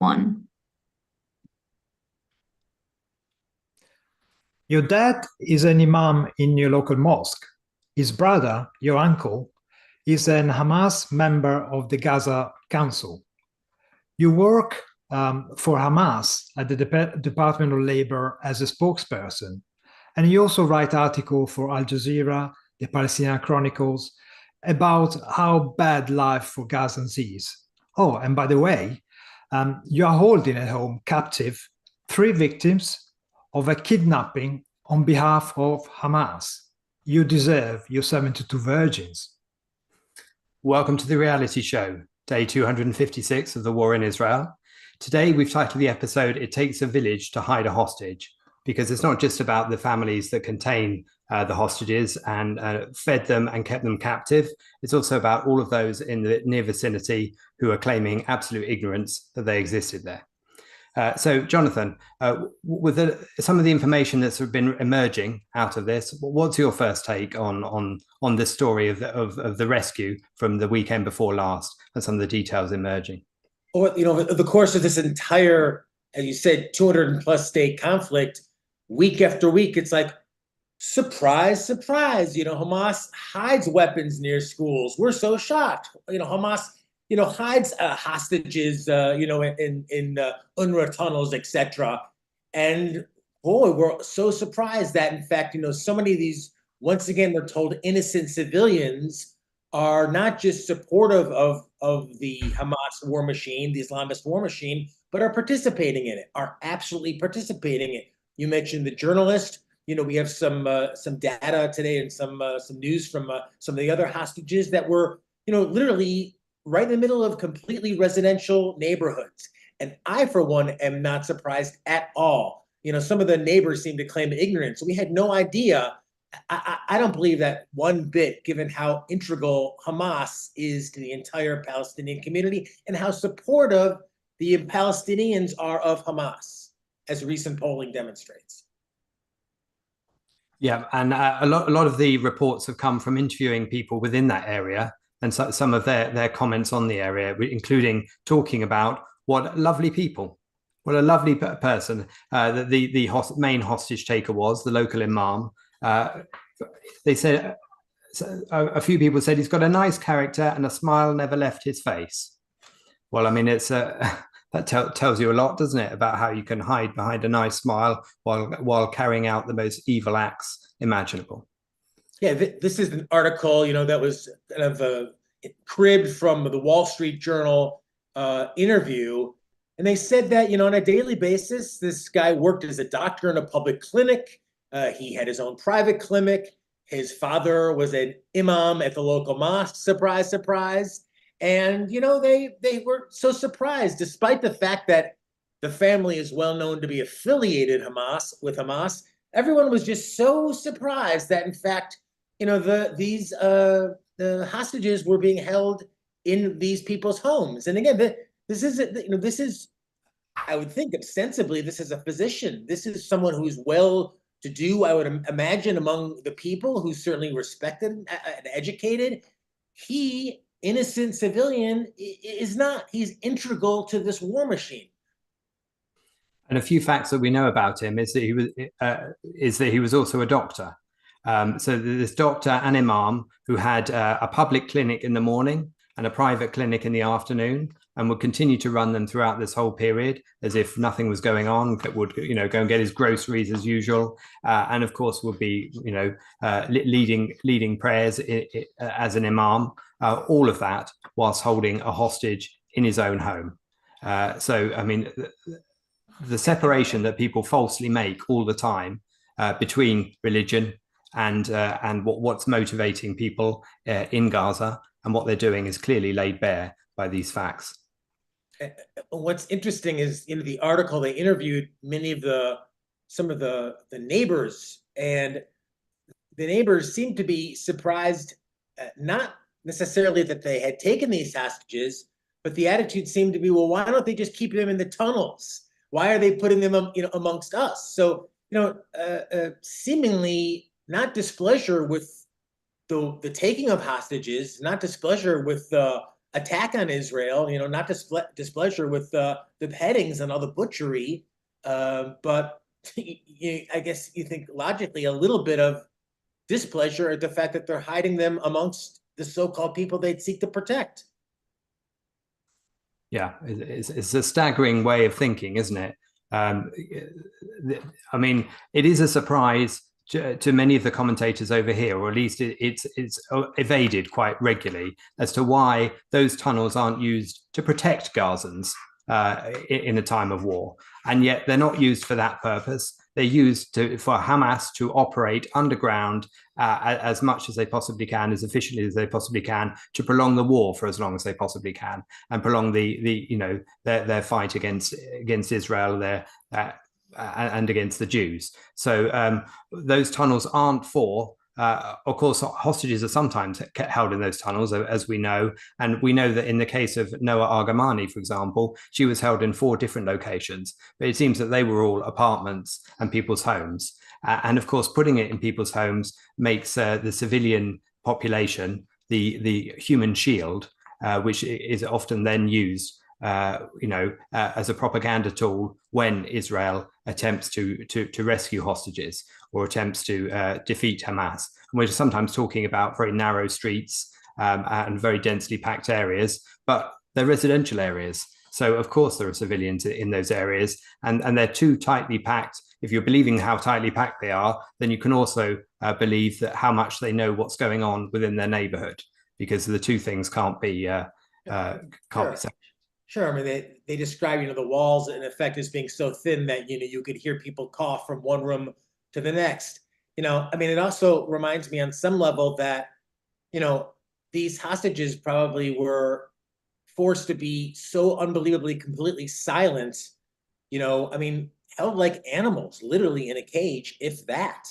One. Your dad is an imam in your local mosque. His brother, your uncle, is an Hamas member of the Gaza Council. You work for Hamas at the Department of Labor as a spokesperson, and you also write articles for Al Jazeera, the Palestinian Chronicles, about how bad life for Gazans is. Oh, and by the way, you are holding at home captive three victims of a kidnapping on behalf of Hamas. You deserve your 72 virgins. Welcome to the reality show, day 256 of the war in Israel. Today, we've titled the episode, It Takes a Village to Hide a Hostage, because it's not just about the families that contain the hostages and fed them and kept them captive. It's also about all of those in the near vicinity who are claiming absolute ignorance that they existed there. So, Jonathan, with some of the information that's been emerging out of this, what's your first take on this story of the rescue from the weekend before last and some of the details emerging? Or, the course of this entire, as you said, 200 plus state conflict, week after week, it's like, surprise, surprise. Hamas hides weapons near schools. We're so shocked. Hamas hides hostages, in UNRWA tunnels, etc. And boy, we're so surprised that, in fact, so many of these, once again, they're told innocent civilians are not just supportive of the Hamas war machine, the Islamist war machine, but are participating in it, are absolutely participating in it. You mentioned the journalist. We have some data today and some news from some of the other hostages that were, literally right in the middle of completely residential neighborhoods. And I, for one, am not surprised at all. Some of the neighbors seem to claim ignorance. We had no idea. I don't believe that one bit, given how integral Hamas is to the entire Palestinian community and how supportive the Palestinians are of Hamas, as recent polling demonstrates. Yeah, and a lot of the reports have come from interviewing people within that area and some of their comments on the area, including talking about what lovely people, what a lovely person the main hostage taker was, the local imam. They said, a few people said he's got a nice character and a smile never left his face. Well, I mean, it's that tells you a lot, doesn't it, about how you can hide behind a nice smile while carrying out the most evil acts imaginable. Yeah, this is an article, that was kind of cribbed from the Wall Street Journal interview. And they said that, on a daily basis, this guy worked as a doctor in a public clinic. He had his own private clinic. His father was an imam at the local mosque. Surprise, surprise. And, they were so surprised, despite the fact that the family is well known to be affiliated with Hamas. Everyone was just so surprised that, in fact, the hostages were being held in these people's homes. And again, this is, I would think, ostensibly, this is a physician. This is someone who's well-to-do, I would imagine, among the people, who's certainly respected and educated. He, innocent civilian, is not. He's integral to this war machine. And a few facts that we know about him is that he was also a doctor. So this doctor and imam who had a public clinic in the morning and a private clinic in the afternoon, and would continue to run them throughout this whole period as if nothing was going on. Would go and get his groceries as usual, and of course would be leading prayers as an imam. All of that whilst holding a hostage in his own home. So I mean, the separation that people falsely make all the time between religion and what's motivating people in Gaza and what they're doing is clearly laid bare by these facts. What's interesting is in the article they interviewed some of the neighbors, and the neighbors seemed to be surprised, not necessarily that they had taken these hostages, but the attitude seemed to be, well, why don't they just keep them in the tunnels? Why are they putting them, amongst us? So, seemingly not displeasure with the taking of hostages, not displeasure with the attack on Israel, not displeasure with the beheadings and all the butchery, but I guess you think logically a little bit of displeasure at the fact that they're hiding them amongst the so-called people they'd seek to protect. Yeah, it's a staggering way of thinking, isn't it? I mean, it is a surprise to many of the commentators over here, or at least it's evaded quite regularly, as to why those tunnels aren't used to protect Gazans in a time of war. And yet they're not used for that purpose. They're used for Hamas to operate underground as much as they possibly can, as efficiently as they possibly can, to prolong the war for as long as they possibly can, and prolong their fight against Israel, and against the Jews. So those tunnels aren't for. Of course, hostages are sometimes held in those tunnels, as we know. And we know that in the case of Noa Argamani, for example, she was held in 4 different locations. But it seems that they were all apartments and people's homes. And of course, putting it in people's homes makes the civilian population the human shield, which is often then used as a propaganda tool when Israel attempts to rescue hostages or attempts to defeat Hamas. And we're sometimes talking about very narrow streets and very densely packed areas, but they're residential areas. So of course there are civilians in those areas, and they're too tightly packed. If you're believing how tightly packed they are, then you can also believe that how much they know what's going on within their neighborhood, because the two things can't be separate. Sure. I mean, they describe, the walls in effect as being so thin that, you could hear people cough from one room to the next. I mean, it also reminds me on some level that, these hostages probably were forced to be so unbelievably, completely silent, I mean, held like animals, literally in a cage, if that.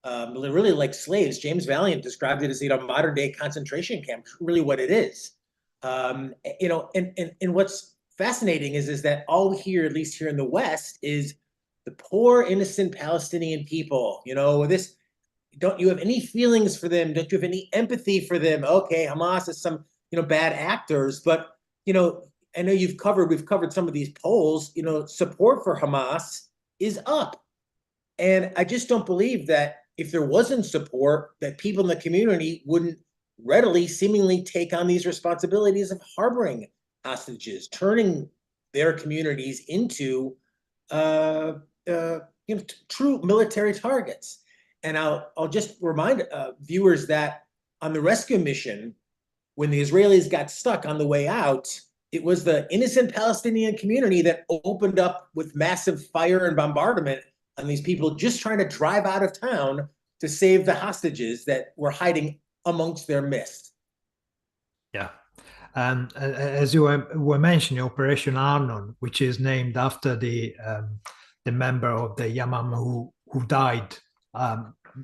Really like slaves. James Valiant described it as, modern day concentration camp, really what it is. And what's fascinating is that all we hear, at least here in the West, is the poor innocent Palestinian people. Don't you have any feelings for them? Don't you have any empathy for them? Okay, Hamas is some bad actors, but I know we've covered some of these polls. Support for Hamas is up, and I just don't believe that if there wasn't support, that people in the community wouldn't readily, seemingly take on these responsibilities of harboring hostages, turning their communities into true military targets. And I'll just remind viewers that on the rescue mission, when the Israelis got stuck on the way out, it was the innocent Palestinian community that opened up with massive fire and bombardment on these people just trying to drive out of town to save the hostages that were hiding amongst their midst. Yeah. And as you were mentioning, Operation Arnon, which is named after the member of the Yamam who died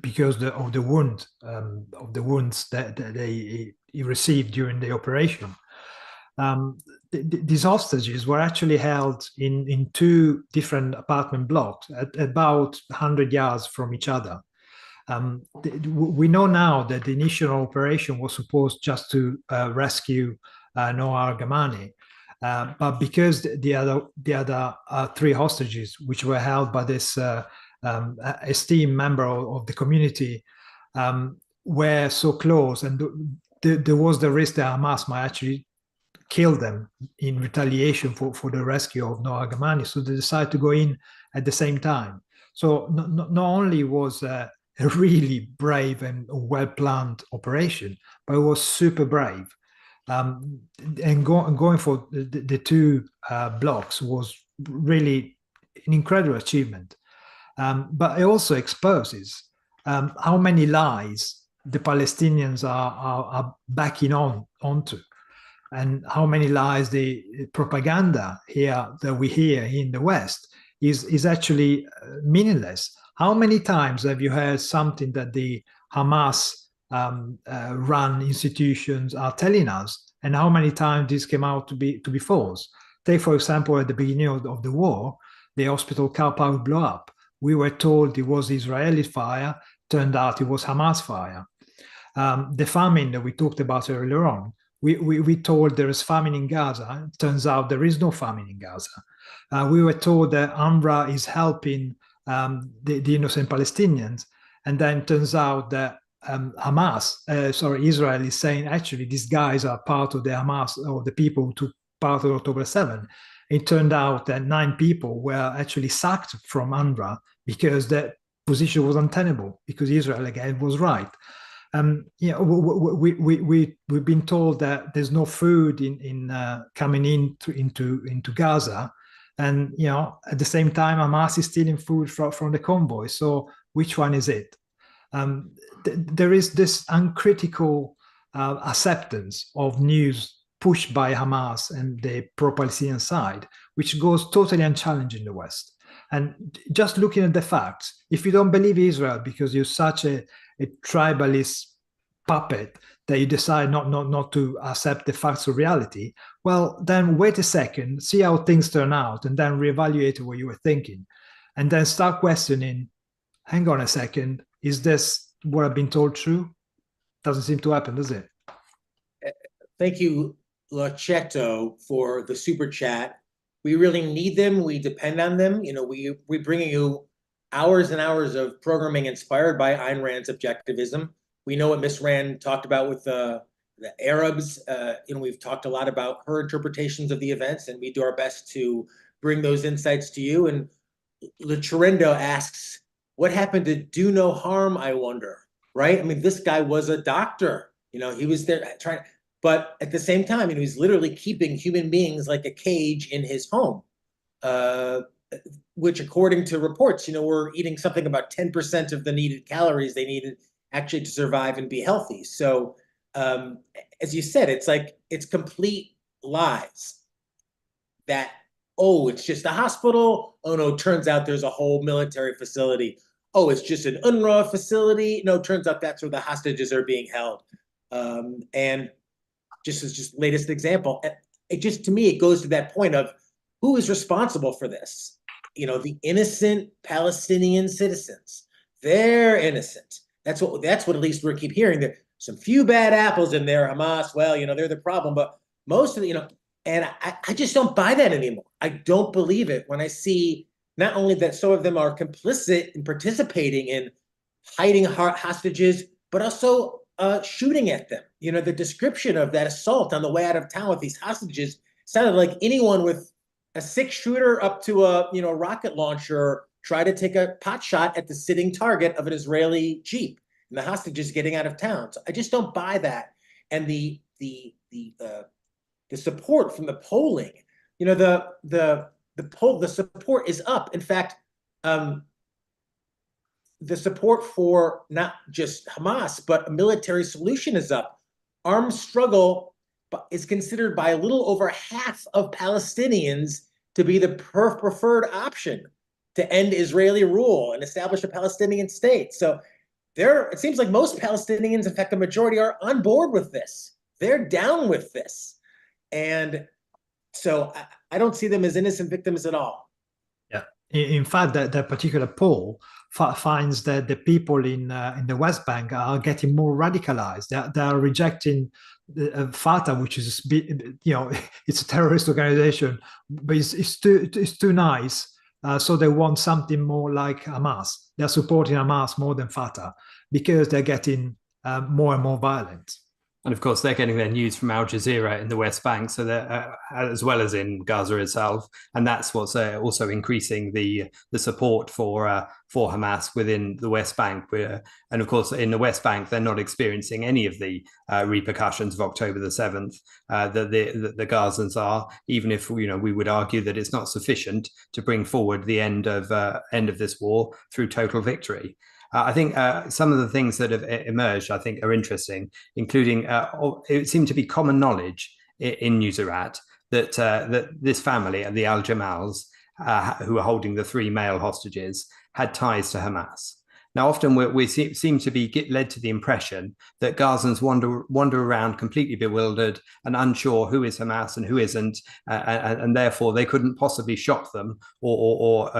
because of the wounds that he received during the operation. These hostages were actually held in 2 different apartment blocks at about 100 yards from each other. We know now that the initial operation was supposed just to rescue Noa Argamani, but because the other 3 hostages, which were held by this esteemed member of the community, were so close, and there was the risk that Hamas might actually kill them in retaliation for the rescue of Noa Argamani. So they decided to go in at the same time. So not only was a really brave and well-planned operation, but it was super brave. And going for the 2 blocks was really an incredible achievement. But it also exposes how many lies the Palestinians are backing onto, and how many lies the propaganda here that we hear in the West is actually meaningless. How many times have you heard something that the Hamas run institutions are telling us, and how many times this came out to be false? Take, for example, at the beginning of the war, the hospital car park blew up. We were told it was Israeli fire, turned out it was Hamas fire. The famine that we talked about earlier on, we told there is famine in Gaza. It turns out there is no famine in Gaza. We were told that UNRWA is helping the innocent Palestinians, and then it turns out that Israel is saying actually these guys are part of the Hamas, or the people who took part of October 7. It turned out that 9 people were actually sacked from UNRWA because the position was untenable, because Israel again was right. We've been told that there's no food coming into Gaza, and at the same time Hamas is stealing food from the convoy. So which one is it? There is this uncritical acceptance of news pushed by Hamas and the pro-Palestinian side, which goes totally unchallenged in the West. And just looking at the facts, if you don't believe Israel because you're such a tribalist puppet that you decide not to accept the facts of reality, well, then wait a second, see how things turn out, and then reevaluate what you were thinking. And then start questioning, hang on a second, is this what I've been told true? Doesn't seem to happen, does it? Thank you, Lacetto, for the super chat. We really need them. We depend on them. We bring you hours and hours of programming inspired by Ayn Rand's objectivism. We know what Miss Rand talked about with the Arabs. We've talked a lot about her interpretations of the events, and we do our best to bring those insights to you. And Lacerendo asks, what happened to do no harm, I wonder, right? I mean, this guy was a doctor. He was there trying, but at the same time, he's literally keeping human beings like a cage in his home, which according to reports, we're eating something about 10% of the needed calories they needed actually to survive and be healthy. So as you said, it's complete lies that, oh, it's just a hospital. Oh, no, turns out there's a whole military facility. Oh, it's just an UNRWA facility. No, turns out that's where the hostages are being held. And just latest example, to me, it goes to that point of who is responsible for this? The innocent Palestinian citizens. They're innocent. That's what at least we keep hearing. There some few bad apples in there. Hamas, well, they're the problem, but most of the, and I just don't buy that anymore. I don't believe it when I see not only that some of them are complicit in participating in hiding hostages, but also shooting at them. The description of that assault on the way out of town with these hostages sounded like anyone with a 6-shooter up to a rocket launcher try to take a pot shot at the sitting target of an Israeli Jeep, and the hostages getting out of town. So I just don't buy that. And the support from the polling, the support is up. In fact, the support for not just Hamas, but a military solution is up. Armed struggle is considered by a little over half of Palestinians to be the preferred option to end Israeli rule and establish a Palestinian state. So it seems like most Palestinians, in fact, the majority, are on board with this. They're down with this. And so I don't see them as innocent victims at all. Yeah. In fact, that particular poll finds that the people in the West Bank are getting more radicalized. They are rejecting Fatah, which is, it's a terrorist organization, but it's too nice. So they want something more like Hamas. They're supporting Hamas more than Fatah because they're getting more and more violent. And of course, they're getting their news from Al Jazeera in the West Bank, so that as well as in Gaza itself, and that's what's also increasing the support for Hamas within the West Bank. And of course, in the West Bank, they're not experiencing any of the repercussions of October the 7th that the Gazans are. Even if we would argue that it's not sufficient to bring forward the end of this war through total victory. I think some of the things that have emerged, I think, are interesting, including it seemed to be common knowledge in Nuseirat that this family, the Al Jamals, who are holding the 3 male hostages, had ties to Hamas. Now, often we seem to be led to the impression that Gazans wander around completely bewildered and unsure who is Hamas and who isn't, and therefore they couldn't possibly shock them or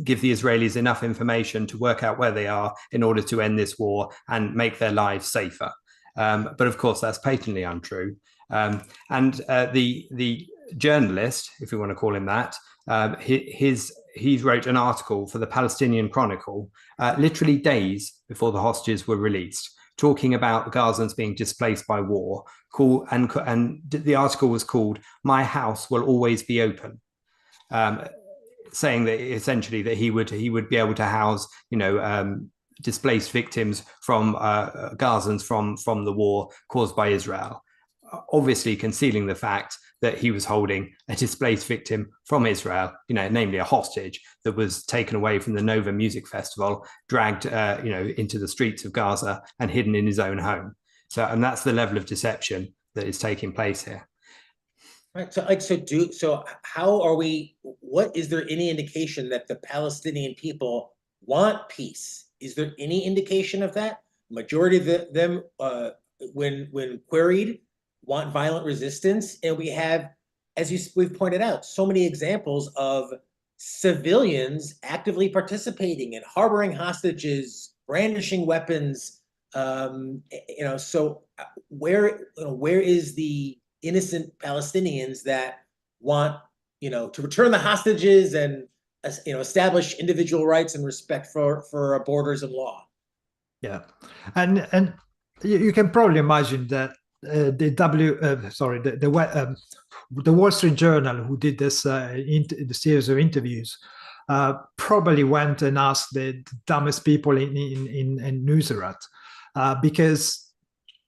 give the Israelis enough information to work out where they are in order to end this war and make their lives safer. But of course, that's patently untrue. And the journalist, if we want to call him that, he wrote an article for the Palestinian Chronicle literally days before the hostages were released, talking about the Gazans being displaced by war. And the article was called "My House Will Always Be Open," saying that essentially that he would be able to house, displaced victims from Gazans from the war caused by Israel, obviously concealing the fact that he was holding a displaced victim from Israel, namely a hostage that was taken away from the Nova Music Festival, dragged, into the streets of Gaza and hidden in his own home. And that's the level of deception that is taking place here. Right. So how are we? What is there any indication that the Palestinian people want peace? Is there any indication of that? Majority of them, when queried, want violent resistance, and we have, we've pointed out, so many examples of civilians actively participating and harboring hostages, brandishing weapons. So where is the innocent Palestinians that want to return the hostages and establish individual rights and respect for borders and law? Yeah, and you can probably imagine that the Wall Street Journal, who did this the series of interviews, probably went and asked the dumbest people in Nusrat, because,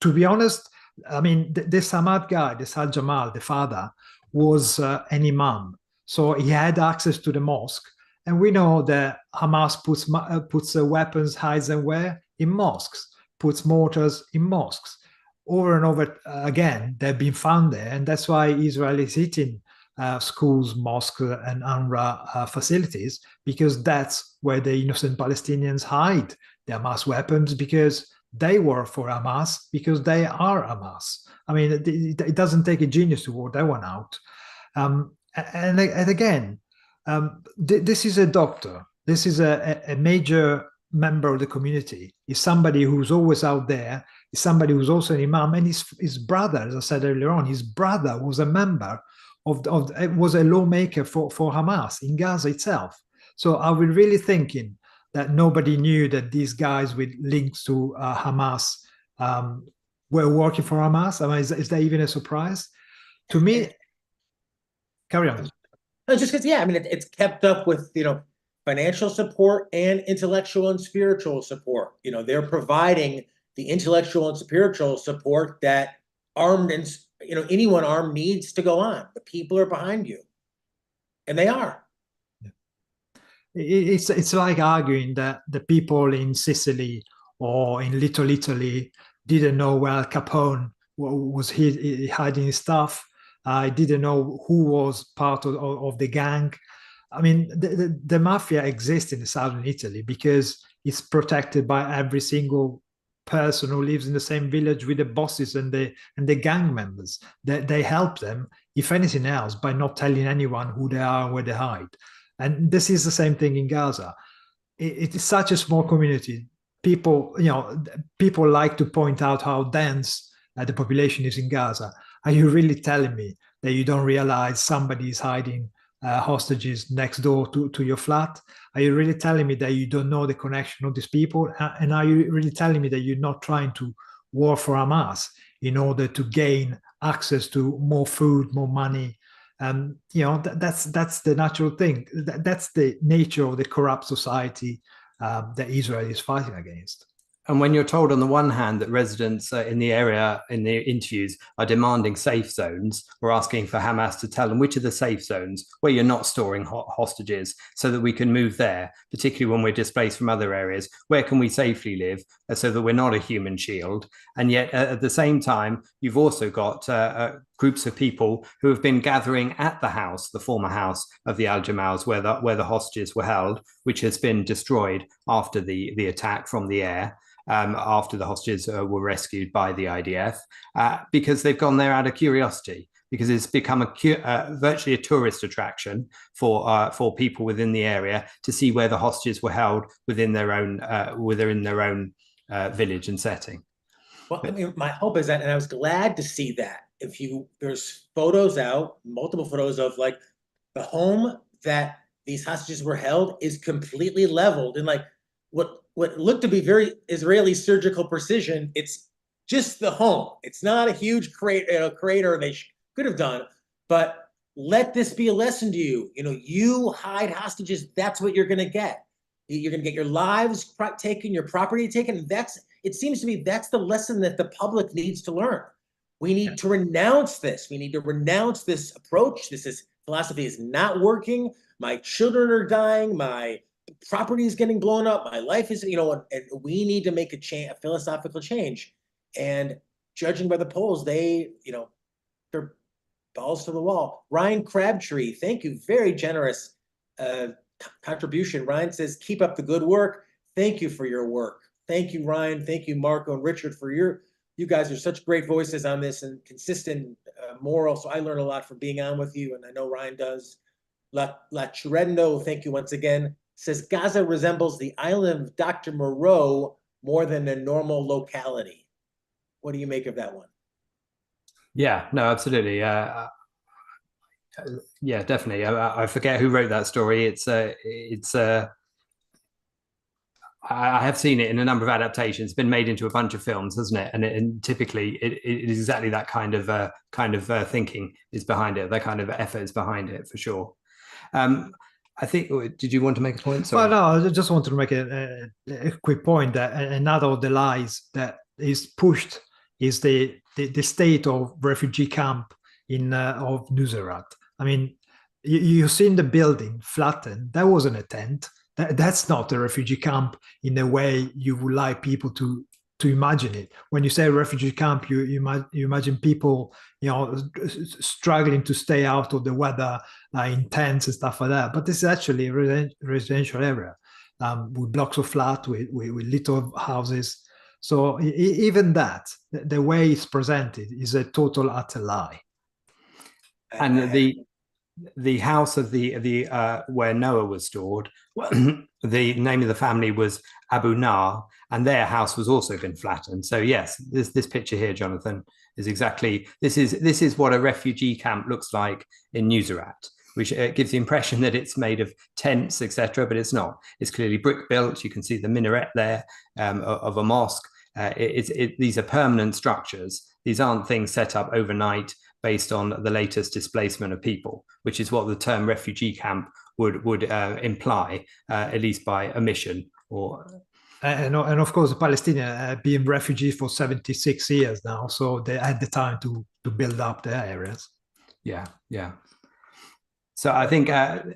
to be honest, I mean, this Ahmad guy, this Al Jamal, the father, was an imam, so he had access to the mosque, and we know that Hamas puts weapons, hides them where? In mosques, puts mortars in mosques. Over and over again, they've been found there, and that's why Israel is hitting schools, mosques, and UNRWA facilities, because that's where the innocent Palestinians hide their Hamas weapons, because they work for Hamas, because they are Hamas. I mean, it doesn't take a genius to work that one out. And again, this is a doctor. This is a major member of the community. He's somebody who's always out there. He's somebody who's also an imam, and his brother, as I said earlier on, his brother was a member was a lawmaker for Hamas in Gaza itself. So are we really thinking that nobody knew that these guys with links to Hamas were working for Hamas? I mean, is that even a surprise? To me, carry on. Just because, yeah, I mean, it's kept up with, financial support and intellectual and spiritual support. They're providing the intellectual and spiritual support that armed and, anyone armed needs to go on. The people are behind you, and they are. It's like arguing that the people in Sicily or in Little Italy didn't know where Al Capone was hiding his stuff. I didn't know who was part of the gang. I mean, the mafia exists in southern Italy because it's protected by every single person who lives in the same village with the bosses and the gang members. They help them, if anything else, by not telling anyone who they are and where they hide. And this is the same thing in Gaza. It is such a small community. People like to point out how dense the population is in Gaza. Are you really telling me that you don't realize somebody is hiding hostages next door to your flat? Are you really telling me that you don't know the connection of these people? And are you really telling me that you're not trying to war for Hamas in order to gain access to more food, more money? That's the natural thing. That's the nature of the corrupt society that Israel is fighting against. And when you're told on the one hand that residents in the area in the interviews are demanding safe zones, or asking for Hamas to tell them which are the safe zones where you're not storing hostages so that we can move there, particularly when we're displaced from other areas, where can we safely live so that we're not a human shield? And yet at the same time, you've also got groups of people who have been gathering at the house, the former house of the Al Jamals, where the hostages were held, which has been destroyed after the attack from the air. After the hostages were rescued by the IDF, because they've gone there out of curiosity, because it's become virtually a tourist attraction for people within the area to see where the hostages were held within their own village and setting. Well, I mean, my hope is that, and I was glad to see that. There's photos out, multiple photos of like the home that these hostages were held is completely leveled, and like what looked to be very Israeli surgical precision. It's just the home. It's not a huge crater they could have done, but let this be a lesson to you. You hide hostages. That's what you're going to get. You're going to get your lives taken, your property taken. It seems to me that's the lesson that the public needs to learn. We need to renounce this. We need to renounce this approach. Philosophy is not working. My children are dying. My property is getting blown up. My life is, and we need to make a philosophical change. And judging by the polls, they're balls to the wall. Ryan Crabtree, thank you. Very generous contribution. Ryan says, keep up the good work. Thank you for your work. Thank you, Ryan. Thank you, Marco and Richard, for you guys are such great voices on this and consistent, moral. So I learn a lot from being on with you, and I know Ryan does. La Chirendo, thank you once again, says Gaza resembles the island of Dr. Moreau more than a normal locality. What do you make of that one? Yeah, no, absolutely. Yeah, definitely. I forget who wrote that story. I have seen it in a number of adaptations. It's been made into a bunch of films, hasn't it? And typically, it is exactly that kind of thinking is behind it. That kind of effort is behind it, for sure. I think. Did you want to make a point? Sorry. Well, no, I just wanted to make a quick point that another of the lies that is pushed is the state of refugee camp of Nusrat. I mean, you've seen the building flattened. That wasn't a tent. That's not a refugee camp in the way you would like people to imagine it. When you say refugee camp, you imagine people, struggling to stay out of the weather, in tents and stuff like that. But this is actually a residential area with blocks of flat, with little houses. So even that, the way it's presented, is a total utter lie. And the house of the where Noah was stored, the name of the family was Abu Nar, and their house was also been flattened. So yes, this picture here, Jonathan, is exactly this is what a refugee camp looks like in Nusrat, which gives the impression that it's made of tents, etc., but it's not. It's clearly brick built. You can see the minaret there of a mosque. These are permanent structures. These aren't things set up overnight based on the latest displacement of people, which is what the term refugee camp would imply, at least by omission. And of course, the Palestinians have been refugees for 76 years now, so they had the time to build up their areas. Yeah. So I think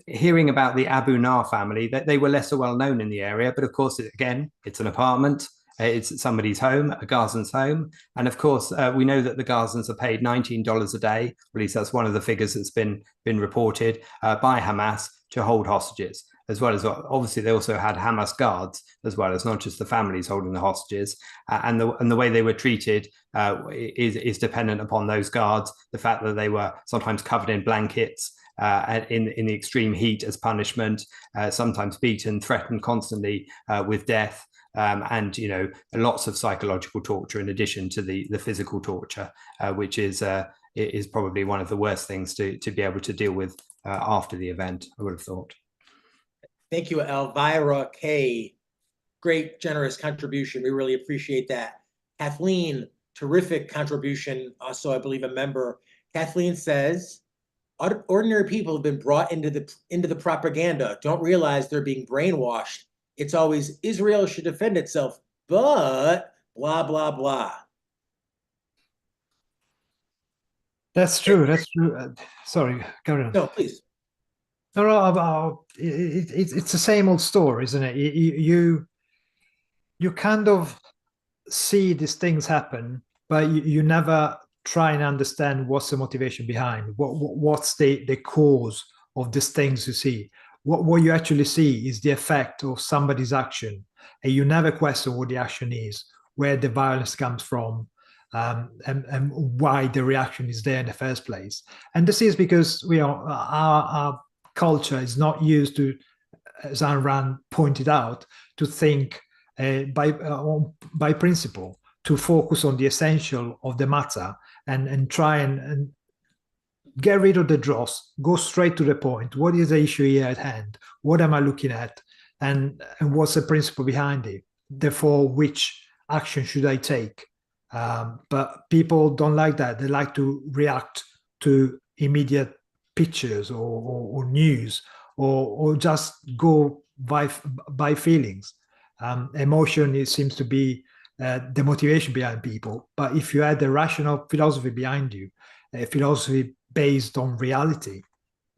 hearing about the Abu Nar family, that they were lesser well known in the area, but of course, again, it's an apartment. It's somebody's home, a Gazan's home. And of course, we know that the Gazans are paid $19 a day, or at least that's one of the figures that's been reported by Hamas to hold hostages, as well as obviously they also had Hamas guards as well, as not just the families holding the hostages. And the way they were treated is dependent upon those guards, the fact that they were sometimes covered in blankets, in the extreme heat as punishment, sometimes beaten, threatened constantly with death. And lots of psychological torture in addition to the physical torture, which is probably one of the worst things to be able to deal with after the event, I would have thought. Thank you, Elvira K. Great, generous contribution. We really appreciate that. Kathleen, terrific contribution. Also, I believe a member. Kathleen says, ordinary people have been brought into the propaganda, don't realize they're being brainwashed. It's always Israel should defend itself, but blah, blah, blah. That's true. That's true. Sorry, carry on. No, please. No, it's the same old story, isn't it? You kind of see these things happen, but you never try and understand what's the motivation behind, what's the cause of these things you see. What you actually see is the effect of somebody's action, and you never question what the action is, where the violence comes from, and why the reaction is there in the first place. And this is because our culture is not used to, as Ayn Rand pointed out, to think by principle, to focus on the essential of the matter and try and get rid of the dross, go straight to the point. What is the issue here at hand? What am I looking at? And what's the principle behind it? Therefore, which action should I take? But people don't like that. They like to react to immediate pictures or news, or just go by feelings. Emotion, it seems to be the motivation behind people. But if you had a rational philosophy behind you, a philosophy based on reality,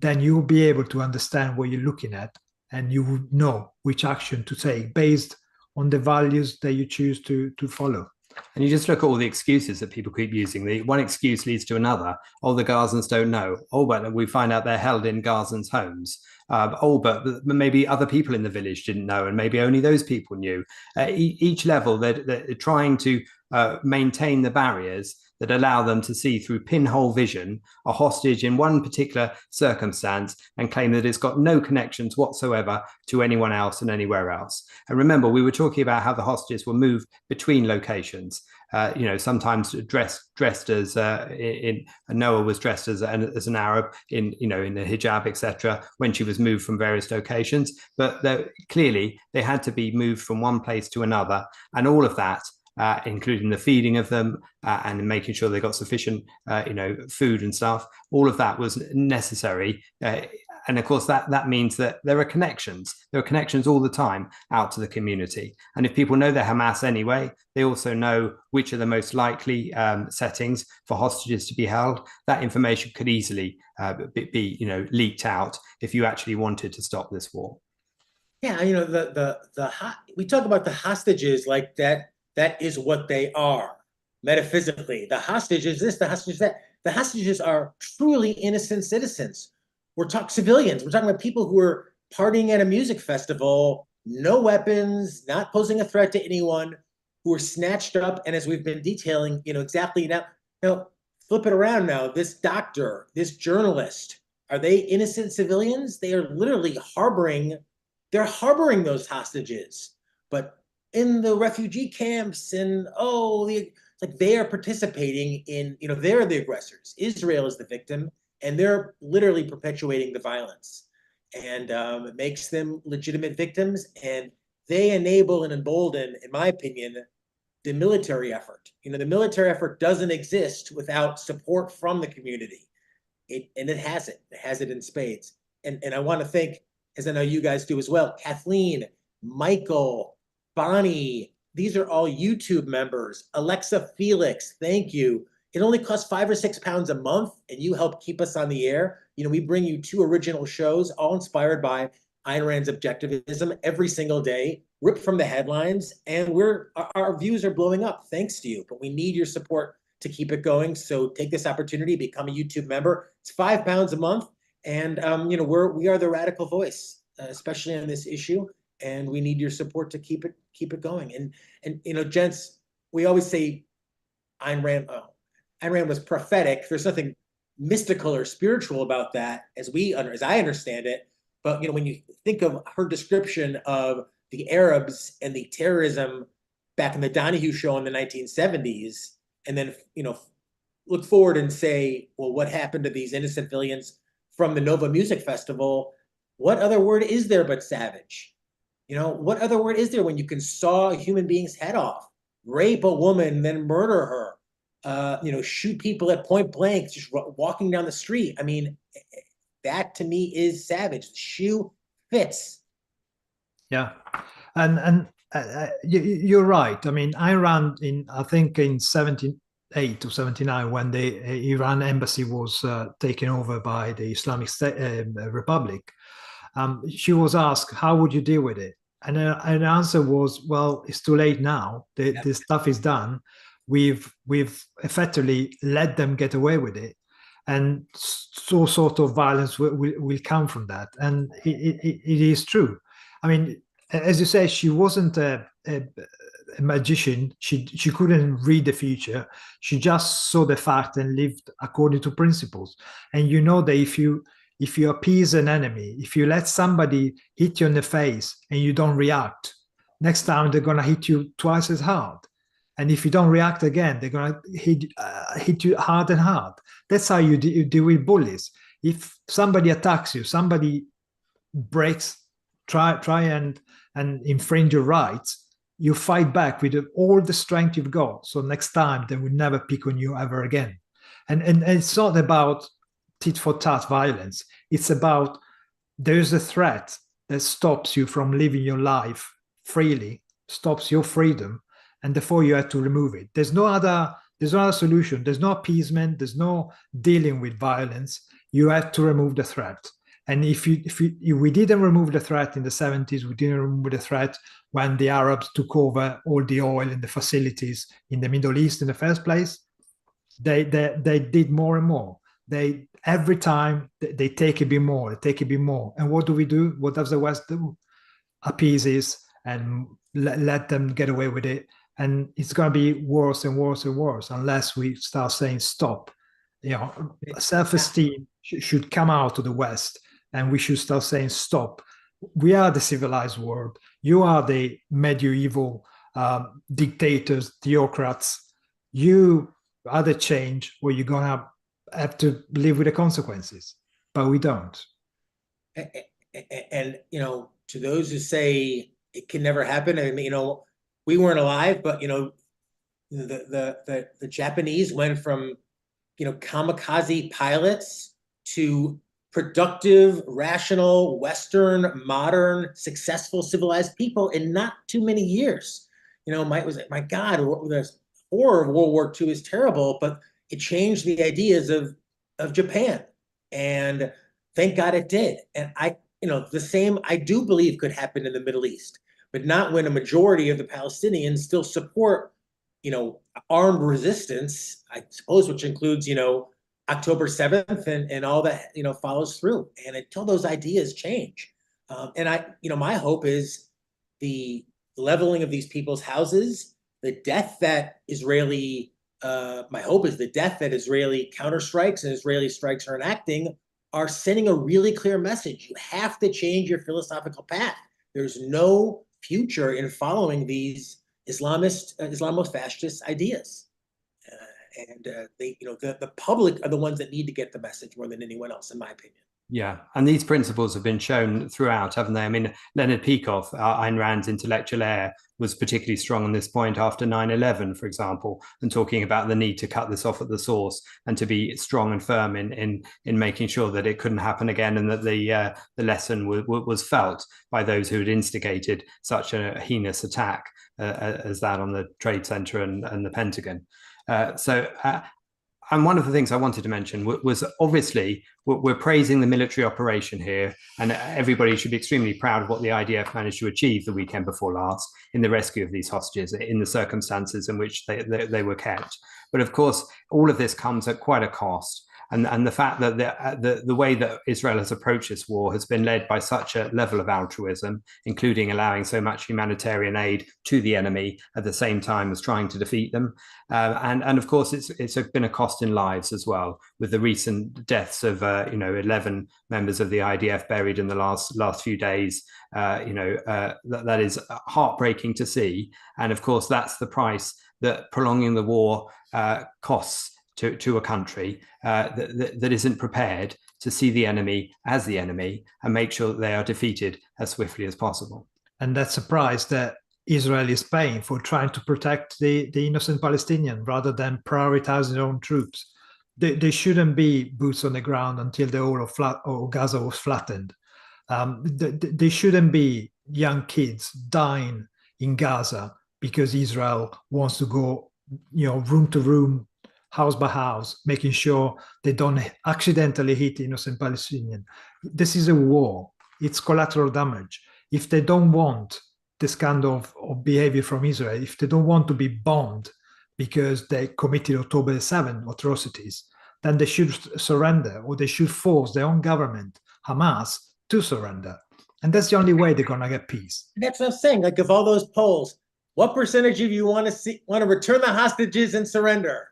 then you'll be able to understand what you're looking at, and you would know which action to take based on the values that you choose to follow. And you just look at all the excuses that people keep using. The one excuse leads to another. Oh, the Gazans don't know. Oh, but we find out they're held in Gazans' homes. But maybe other people in the village didn't know, and maybe only those people knew. Each level, they're trying to maintain the barriers that allow them to see through pinhole vision a hostage in one particular circumstance and claim that it's got no connections whatsoever to anyone else and anywhere else. And remember, we were talking about how the hostages were moved between locations. Sometimes dressed as Noah was dressed as an Arab in a hijab, etc. when she was moved from various locations. But clearly they had to be moved from one place to another, and all of that, including the feeding of them and making sure they got sufficient, food and stuff. All of that was necessary. And of course, that means that there are connections. There are connections all the time out to the community. And if people know they're Hamas anyway, they also know which are the most likely settings for hostages to be held. That information could easily be leaked out if you actually wanted to stop this war. Yeah, we talk about the hostages like that. That is what they are metaphysically. The hostage is this, the hostage is that. The hostages are truly innocent citizens. We're talking civilians. We're talking about people who are partying at a music festival, no weapons, not posing a threat to anyone, who were snatched up. And as we've been detailing, exactly now, flip it around now. This doctor, this journalist, are they innocent civilians? They are literally harboring those hostages. But in the refugee camps and they are participating in, they're the aggressors. Israel is the victim, and they're literally perpetuating the violence. And it makes them legitimate victims, and they enable and embolden, in my opinion, the military effort. The military effort doesn't exist without support from the community. It has it. It has it in spades. And I want to thank, as I know you guys do as well, Kathleen, Michael, Bonnie, these are all YouTube members. Alexa Felix, thank you. It only costs £5 or £6 a month, and you help keep us on the air. We bring you 2 original shows, all inspired by Ayn Rand's objectivism every single day, ripped from the headlines, and our views are blowing up thanks to you. But we need your support to keep it going. So take this opportunity, become a YouTube member. It's £5 a month, and we are the radical voice, especially on this issue. And we need your support to keep it going. And gents, we always say Ayn Rand was prophetic. There's nothing mystical or spiritual about that, as I understand it. But when you think of her description of the Arabs and the terrorism back in the Donahue show in the 1970s, and then look forward and say, well, what happened to these innocent civilians from the Nova Music Festival? What other word is there but savage? What other word is there when you can saw a human being's head off, rape a woman, then murder her, shoot people at point blank, just walking down the street? I mean, that to me is savage. The shoe fits. Yeah, and you're right. I mean, Ayn Rand, I think in 78 or 79, when the Iran embassy was taken over by the Islamic State, Republic, she was asked, how would you deal with it? And her answer was, well, it's too late now. The stuff is done. We've effectively let them get away with it. And so sort of violence will come from that. And it is true. I mean, as you say, she wasn't a magician. She couldn't read the future. She just saw the fact and lived according to principles. And that if you appease an enemy, if you let somebody hit you in the face and you don't react, next time they're going to hit you twice as hard. And if you don't react again, they're going to hit you hard and hard. That's how you deal with bullies. If somebody attacks you, somebody breaks, try and infringe your rights, you fight back with all the strength you've got. So next time they will never pick on you ever again. And it's not about tit for tat violence. It's about there's a threat that stops you from living your life freely, stops your freedom, and therefore you have to remove it. There's no other solution. There's no appeasement. There's no dealing with violence. You have to remove the threat. And if we didn't remove the threat in the 70s, we didn't remove the threat when the Arabs took over all the oil and the facilities in the Middle East in the first place, they did more and more. Every time they take a bit more, And what do? What does the West do? Appeases and let them get away with it. And it's going to be worse and worse and worse unless we start saying stop. Self-esteem should come out to the West, and we should start saying stop. We are the civilized world. You are the medieval dictators, theocrats. You either change or you're going to have to live with the consequences. But we don't. And to those who say it can never happen, I mean, we weren't alive, but the Japanese went from kamikaze pilots to productive, rational, Western, modern, successful, civilized people in not too many years. My God, the horror of World War II is terrible, but it changed the ideas of Japan, and thank God it did. And the same I do believe could happen in the Middle East, but not when a majority of the Palestinians still support, armed resistance, I suppose, which includes, October 7th and all that, follows through. And until those ideas change, my hope is the leveling of these people's houses, the death that Israeli counterstrikes and Israeli strikes are enacting are sending a really clear message. You have to change your philosophical path. There's no future in following these Islamist-fascist ideas. The public are the ones that need to get the message more than anyone else, in my opinion. Yeah, and these principles have been shown throughout, haven't they? I mean, Leonard Peikoff, Ayn Rand's intellectual heir, was particularly strong on this point after 9/11, for example, and talking about the need to cut this off at the source and to be strong and firm in making sure that it couldn't happen again, and that the lesson was felt by those who had instigated such a heinous attack as that on the Trade Center and the Pentagon. And one of the things I wanted to mention was obviously we're praising the military operation here, and everybody should be extremely proud of what the IDF managed to achieve the weekend before last in the rescue of these hostages in the circumstances in which they were kept. But of course, all of this comes at quite a cost. And the fact that the way that Israel has approached this war has been led by such a level of altruism, including allowing so much humanitarian aid to the enemy at the same time as trying to defeat them. And of course, it's been a cost in lives as well, with the recent deaths of 11 members of the IDF buried in the last few days. That is heartbreaking to see. And of course, that's the price that prolonging the war costs to a country that isn't prepared to see the enemy as the enemy and make sure that they are defeated as swiftly as possible. And that's a price that Israel is paying for trying to protect the innocent Palestinian rather than prioritizing their own troops. There shouldn't be boots on the ground until the whole of Gaza was flattened. There shouldn't be young kids dying in Gaza because Israel wants to go, room to room, house by house, making sure they don't accidentally hit innocent Palestinian. This is a war. It's collateral damage. If they don't want this kind of behavior from Israel, if they don't want to be bombed because they committed October 7 atrocities, then they should surrender, or they should force their own government, Hamas, to surrender. And that's the only way they're going to get peace. That's what I'm saying. Like, of all those polls, what percentage of you want to return the hostages and surrender?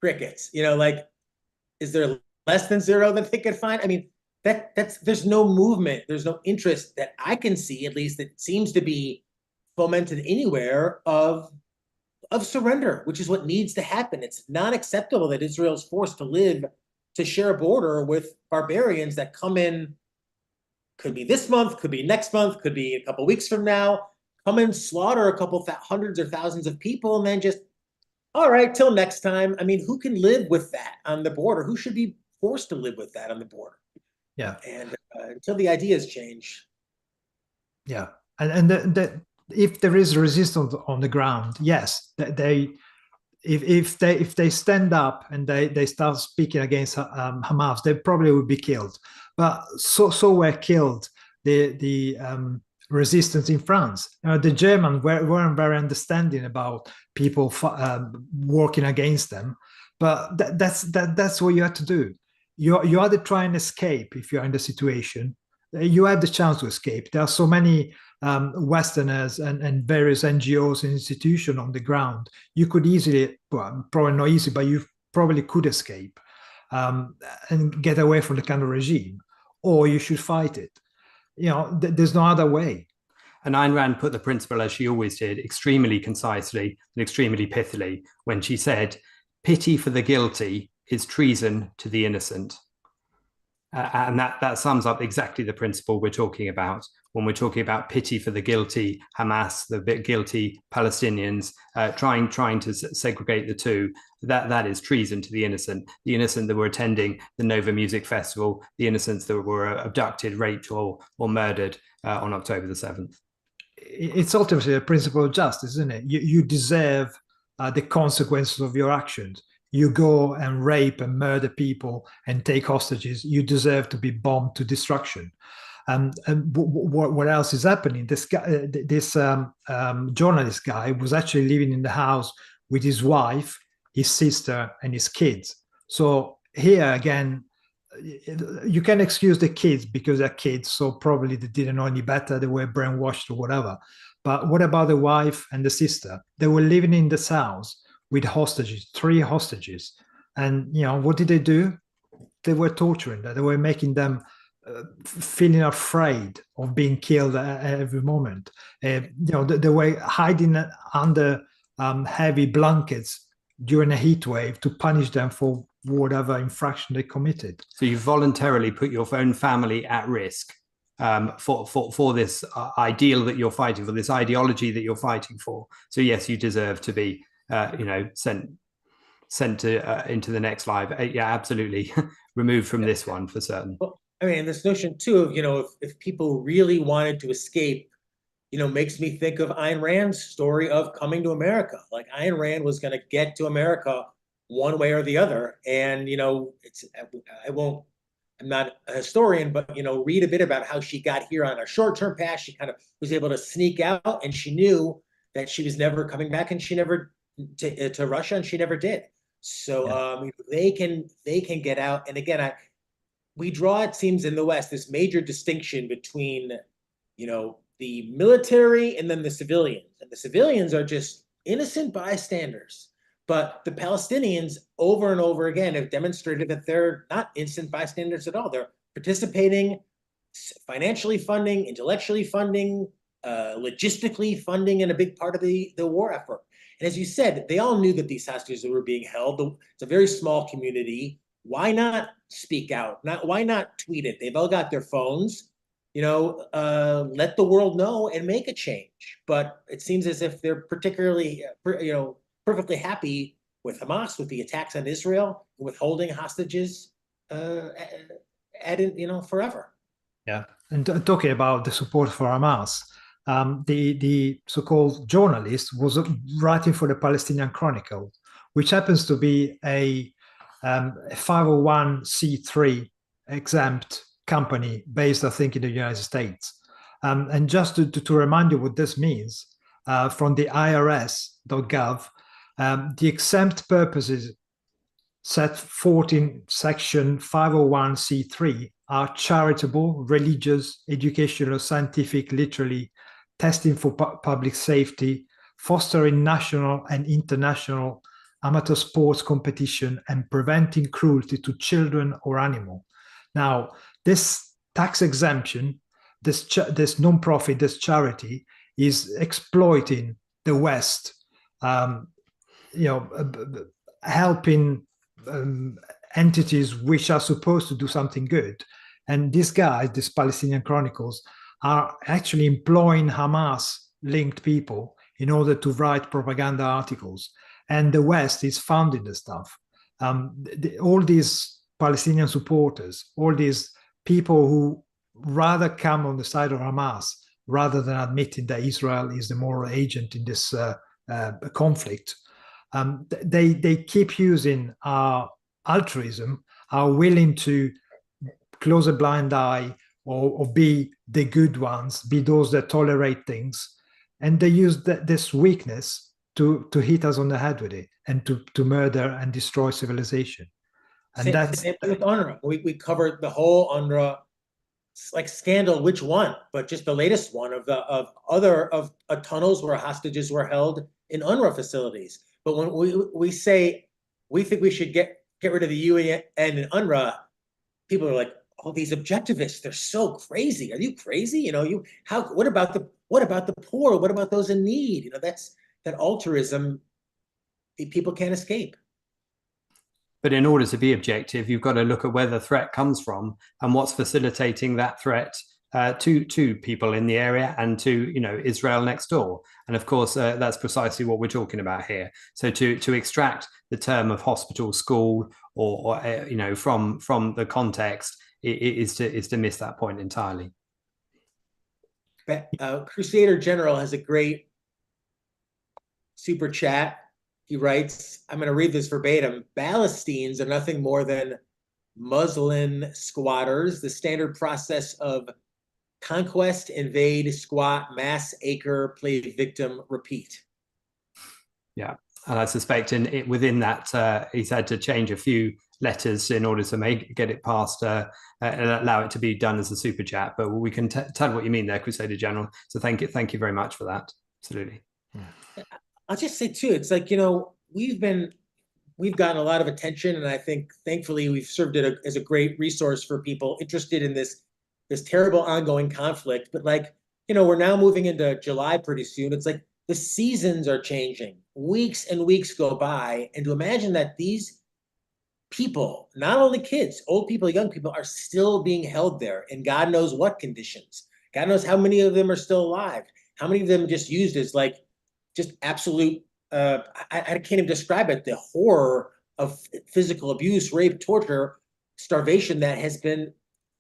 Crickets. Is there less than zero that they could find? I mean, there's no movement, there's no interest that I can see, at least, that seems to be fomented anywhere of of surrender, which is what needs to happen. It's not acceptable that Israel's forced to share a border with barbarians that come in, could be this month, could be next month, could be a couple weeks from now, come and slaughter a couple hundreds or thousands of people and then just, all right, till next time. I mean, who can live with that on the border? Who should be forced to live with that on the border? Yeah. And until the ideas change. Yeah. And if there is resistance on the ground, yes, if they stand up and they start speaking against Hamas, they probably would be killed. But so were killed the resistance in France. The Germans weren't very understanding about people working against them. But that's what you have to do. You either try and escape if you're in the situation. You have the chance to escape. There are so many Westerners and various NGOs and institutions on the ground. You could easily, well, probably not easy, but you probably could escape and get away from the kind of regime, or you should fight it. There's no other way. And Ayn Rand put the principle, as she always did, extremely concisely and extremely pithily when she said, "Pity for the guilty is treason to the innocent." And that sums up exactly the principle we're talking about when we're talking about pity for the guilty Hamas, the guilty Palestinians, trying to segregate the two. That is treason to the innocent that were attending the Nova Music Festival, the innocents that were abducted, raped, or murdered on October the 7th. It's ultimately a principle of justice, isn't it? You deserve the consequences of your actions. You go and rape and murder people and take hostages, you deserve to be bombed to destruction. And what else is happening? This guy, this journalist guy, was actually living in the house with his wife, his sister, and his kids. So here again, you can excuse the kids because they're kids, so probably they didn't know any better, they were brainwashed or whatever. But what about the wife and the sister? They were living in this house with hostages, 3 hostages. And, what did they do? They were torturing them. They were making them feeling afraid of being killed at every moment. They were hiding under heavy blankets during a heat wave to punish them for whatever infraction they committed. So you voluntarily put your own family at risk for this ideal that you're fighting for, this ideology that you're fighting for. So yes, you deserve to be sent to into the next life. Yeah, absolutely. Removed from this one for certain. Well, I mean, this notion too of if people really wanted to escape, makes me think of Ayn Rand's story of coming to America. Like Ayn Rand was going to get to America one way or the other, and I'm not a historian, but read a bit about how she got here on a short-term pass. She kind of was able to sneak out, and she knew that she was never coming back, and she never to Russia, and she never did. So they can get out. And again, we draw, it seems, in the West this major distinction between the military and then the civilians. And the civilians are just innocent bystanders. But the Palestinians, over and over again, have demonstrated that they're not innocent bystanders at all. They're participating, financially funding, intellectually funding, logistically funding in a big part of the war effort. And as you said, they all knew that these hostages were being held. It's a very small community. Why not speak out? Why not tweet it? They've all got their phones. Let the world know and make a change. But it seems as if they're particularly, perfectly happy with Hamas, with the attacks on Israel, withholding hostages, forever. Yeah, and talking about the support for Hamas, the so-called journalist was writing for the Palestinian Chronicle, which happens to be a 501c3 exempt company based, I think, in the United States. And just to remind you what this means, from the IRS.gov, the exempt purposes set forth in section 501c3 are charitable, religious, educational, scientific, literally, testing for public safety, fostering national and international amateur sports competition, and preventing cruelty to children or animal. Now, this tax exemption, this non-profit, this charity, is exploiting the West helping entities which are supposed to do something good. And these guys, these Palestinian chronicles, are actually employing Hamas-linked people in order to write propaganda articles. And the West is funding the stuff. All these Palestinian supporters, all these people who rather come on the side of Hamas rather than admitting that Israel is the moral agent in this conflict, they keep using our altruism, are willing to close a blind eye or be the good ones, be those that tolerate things. And they use this weakness to hit us on the head with it and to murder and destroy civilization. And same thing with UNRWA. We covered the whole UNRWA like scandal, which one? But just the latest one of tunnels where hostages were held in UNRWA facilities. But when we say we think we should get rid of the UN and UNRWA, people are like, "Oh, these objectivists, they're so crazy. Are you crazy? What about the poor? What about those in need? That's that altruism people can't escape." But in order to be objective, you've got to look at where the threat comes from and what's facilitating that threat to people in the area and to Israel next door. And of course, that's precisely what we're talking about here. So to extract the term of hospital, school, or from the context is to miss that point entirely. Crusader General has a great super chat. He writes, I'm going to read this verbatim. Palestinians are nothing more than Muslim squatters. The standard process of conquest, invade, squat, mass acre, play victim, repeat. Yeah, and I suspect within that he's had to change a few letters in order to get it past and allow it to be done as a super chat. But we can tell what you mean there, Crusader General. So thank you very much for that. Absolutely. Yeah. I'll just say too, it's like, we've gotten a lot of attention, and I think thankfully we've served it as a great resource for people interested in this terrible ongoing conflict. But we're now moving into July pretty soon. It's like the seasons are changing. Weeks and weeks go by, and to imagine that these people, not only kids, old people, young people, are still being held there in God knows what conditions. God knows how many of them are still alive. How many of them just used as just absolute, I can't even describe it, the horror of physical abuse, rape, torture, starvation that has been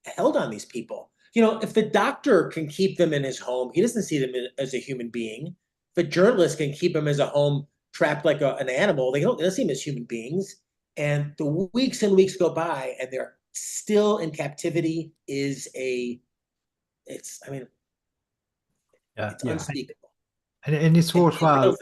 held on these people. If the doctor can keep them in his home, he doesn't see them as a human being. If a journalist can keep them as a home trapped like an animal, they don't see them as human beings. And the weeks and weeks go by and they're still in captivity it's unspeakable. And it's worthwhile.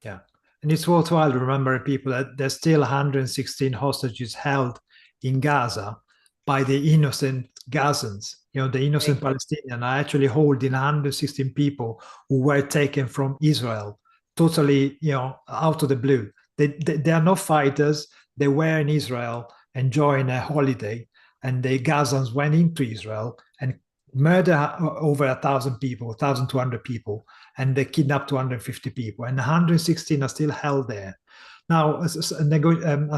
Yeah. And it's worthwhile to remember, people, that there's still 116 hostages held in Gaza by the innocent Gazans. The innocent Palestinians are actually holding 116 people who were taken from Israel, totally, out of the blue. They are not fighters. They were in Israel enjoying a holiday, and the Gazans went into Israel and murdered over 1,000 people, 1,200 people, and they kidnapped 250 people, and 116 are still held there. Now, I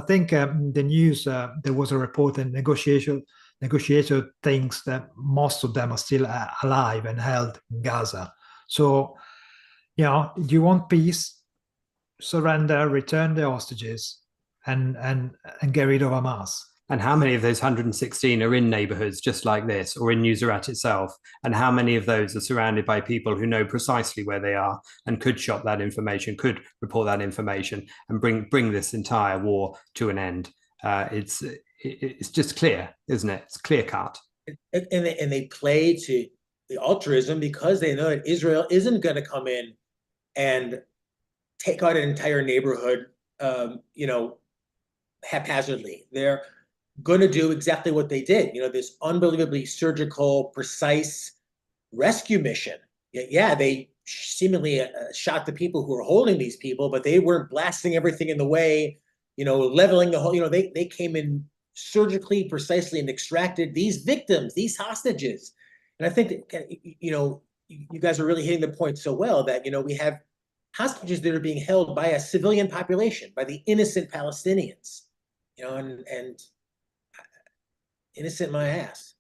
think the news, there was a report that negotiator thinks that most of them are still alive and held in Gaza. So, do you want peace? Surrender, return the hostages, and get rid of Hamas. And how many of those 116 are in neighborhoods just like this, or in Nuseirat itself? And how many of those are surrounded by people who know precisely where they are and could shop that information, could report that information, and bring this entire war to an end? It's just clear, isn't it? It's clear cut. And they play to the altruism because they know that Israel isn't going to come in and take out an entire neighborhood, haphazardly. They're going to do exactly what they did. This unbelievably surgical, precise rescue mission. Yeah, they seemingly shot the people who were holding these people, but they weren't blasting everything in the way, leveling the whole. They came in surgically, precisely, and extracted these victims, these hostages. And I think that, you guys are really hitting the point so well that we have hostages that are being held by a civilian population, by the innocent Palestinians, and innocent my ass.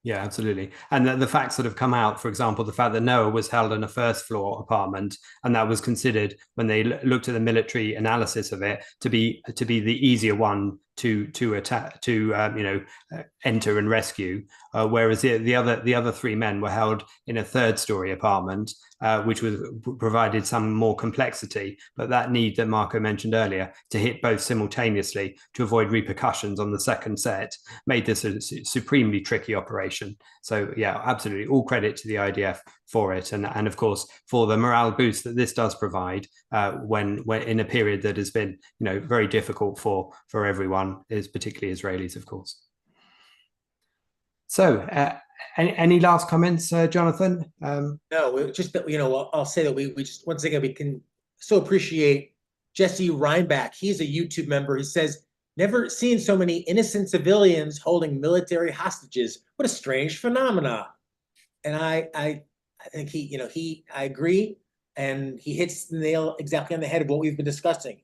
Yeah, absolutely. And the facts that have come out, for example, the fact that Noah was held in a first floor apartment, and that was considered, when they looked at the military analysis of it, to be the easier one to attack, to enter and rescue, whereas the other three men were held in a third story apartment, which provided some more complexity. But that need that Marco mentioned earlier to hit both simultaneously to avoid repercussions on the second set made this a supremely tricky operation. So yeah, absolutely, all credit to the IDF for it, and of course for the morale boost that this does provide when in a period that has been very difficult for everyone, is particularly Israelis, of course. So any last comments, Jonathan? No, just that I'll say that we just, once again, we can so appreciate Jesse Reinbach. He's a YouTube member. He says, never seen so many innocent civilians holding military hostages. What a strange phenomena. And I think I agree, and he hits the nail exactly on the head of what we've been discussing.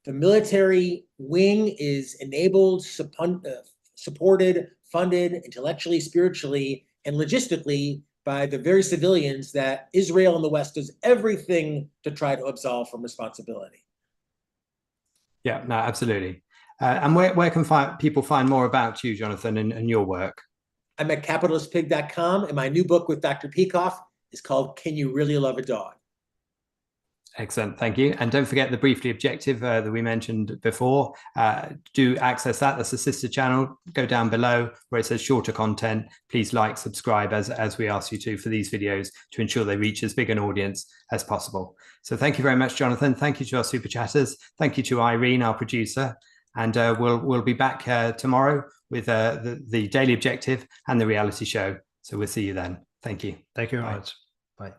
The military wing is enabled, supported, funded intellectually, spiritually, and logistically by the very civilians that Israel and the West does everything to try to absolve from responsibility. Yeah, no, absolutely. And where can people find more about you, Jonathan, and your work? I'm at capitalistpig.com, and my new book with Dr. Peikoff is called Can You Really Love a Dog? Excellent, thank you. And don't forget the Briefly Objective that we mentioned before. Do access that. That's a sister channel. Go down below where it says shorter content. Please like, subscribe as we ask you to for these videos to ensure they reach as big an audience as possible. So thank you very much, Jonathan. Thank you to our super chatters. Thank you to Irene, our producer. And we'll be back tomorrow with the Daily Objective and the reality show. So we'll see you then. Thank you. Thank you very much. Bye.